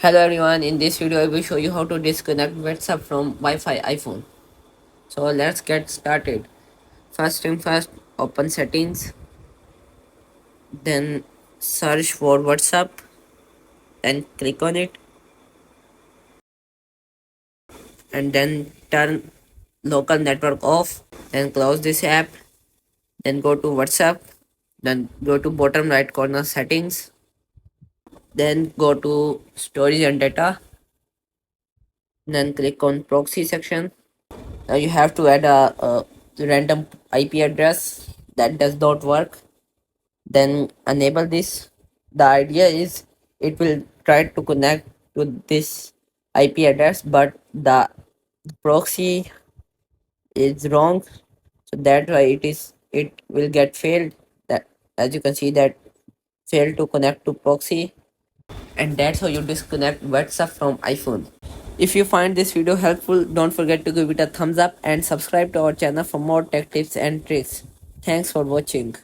Hello everyone, in this video I will show you how to disconnect WhatsApp from Wi-Fi iPhone. So let's get started. First thing first, open settings, then search for WhatsApp, then click on it and then turn local network off, then close this app, then go to WhatsApp, then go to bottom right corner settings, then go to storage and data, then click on proxy section. Now you have to add a random IP address that does not work. Then enable this. The idea is it will try to connect to this IP address, but the proxy is wrong. So that's why it will get failed. That, as you can see, that failed to connect to proxy, and that's how you disconnect WhatsApp from iPhone. If you find this video helpful, don't forget to give it a thumbs up and subscribe to our channel for more tech tips and tricks. Thanks for watching.